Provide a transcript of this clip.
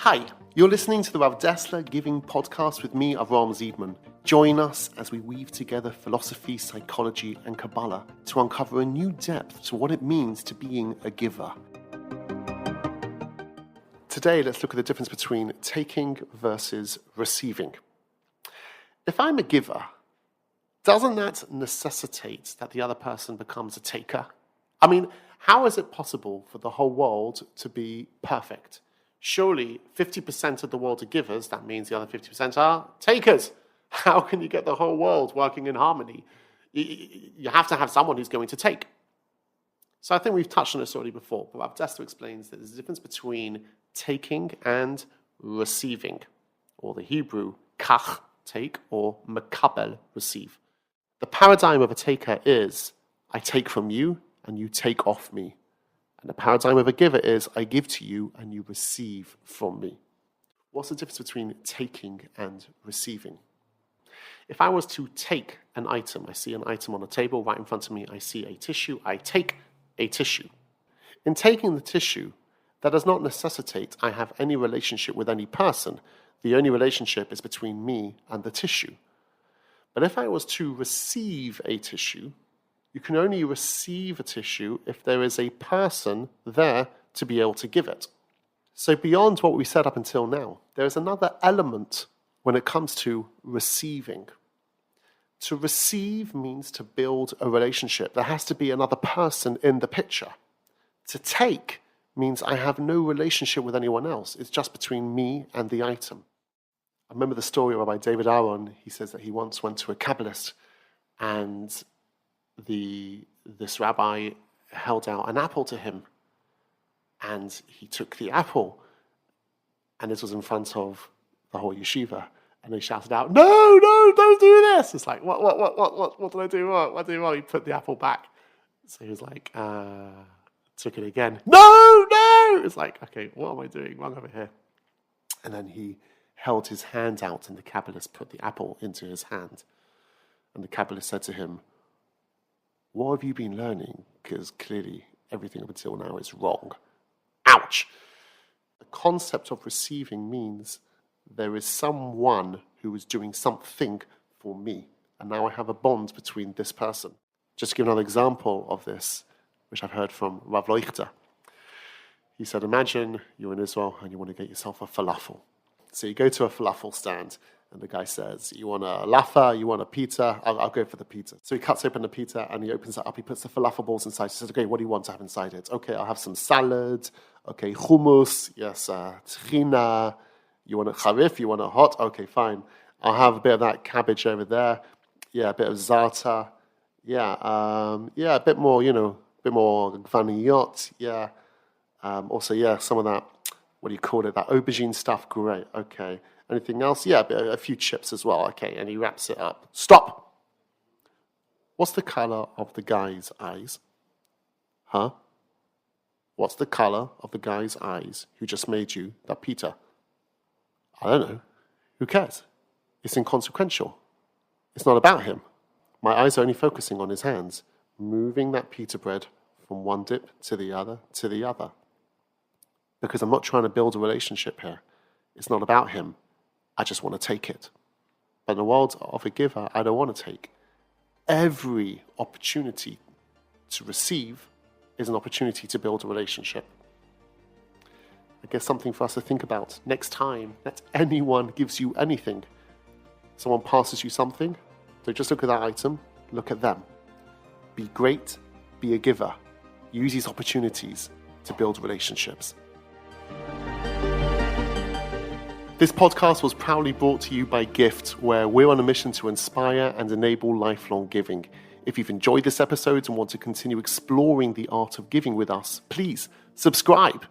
Hi, you're listening to the Rav Dessler Giving Podcast with me, Avram Ziedman. Join us as we weave together philosophy, psychology, and Kabbalah to uncover a new depth to what it means to being a giver. Today, let's look at the difference between taking versus receiving. If I'm a giver, doesn't that necessitate that the other person becomes a taker? I mean, how is it possible for the whole world to be perfect? Surely 50% of the world are givers, that means the other 50% are takers. How can you get the whole world working in harmony? You have to have someone who's going to take. So I think we've touched on this already before, but Rav Dessler explains that there's a difference between taking and receiving, or the Hebrew kach, take, or makabel, receive. The paradigm of a taker is, I take from you and you take off me. And the paradigm of a giver is, I give to you and you receive from me. What's the difference between taking and receiving? If I was to take an item, I see an item on a table right in front of me, I see a tissue, I take a tissue. In taking the tissue, that does not necessitate I have any relationship with any person. The only relationship is between me and the tissue. But if I was to receive a tissue, you can only receive a tissue if there is a person there to be able to give it. So beyond what we said up until now, there is another element when it comes to receiving. To receive means to build a relationship. There has to be another person in the picture. To take means I have no relationship with anyone else. It's just between me and the item. I remember the story of Rabbi David Aaron. He says that he once went to a Kabbalist and this rabbi held out an apple to him, and he took the apple, and this was in front of the whole yeshiva, and they shouted out, "No, don't do this!" It's like, what did I do? What did I do? He put the apple back. So he was like, took it again. No! It's like, okay, what am I doing wrong over here? And then he held his hand out, and the Kabbalist put the apple into his hand, and the Kabbalist said to him, "What have you been learning? Because clearly everything up until now is wrong." Ouch! The concept of receiving means there is someone who is doing something for me, and now I have a bond between this person. Just to give another example of this, which I've heard from Rav Leuchter. He said, imagine you're in Israel and you want to get yourself a falafel. So you go to a falafel stand, and the guy says, "You want a lafa? You want a pita? I'll go for the pita." So he cuts open the pita and he opens it up. He puts the falafel balls inside. He says, "Okay, what do you want to have inside it?" "Okay, I'll have some salad. Okay, hummus. Yes, tahina. You want it charif? You want it hot? Okay, fine. I'll have a bit of that cabbage over there. Yeah, a bit of za'atar. Yeah, a bit more, a bit more gvaniyot. Yeah. Also, yeah, some of that, what do you call it? That aubergine stuff. Great. Okay. Anything else? Yeah, a few chips as well. Okay, and he wraps it up. Stop! What's the color of the guy's eyes? Huh? What's the color of the guy's eyes who just made you that pita? I don't know. Who cares? It's inconsequential. It's not about him. My eyes are only focusing on his hands, moving that pita bread from one dip to the other to the other. Because I'm not trying to build a relationship here. It's not about him. I just want to take it. But in the world of a giver, I don't want to take. Every opportunity to receive is an opportunity to build a relationship. I guess something for us to think about. Next time that anyone gives you anything, someone passes you something, don't just look at that item, look at them. Be great, be a giver. Use these opportunities to build relationships. This podcast was proudly brought to you by Gift, where we're on a mission to inspire and enable lifelong giving. If you've enjoyed this episode and want to continue exploring the art of giving with us, please subscribe.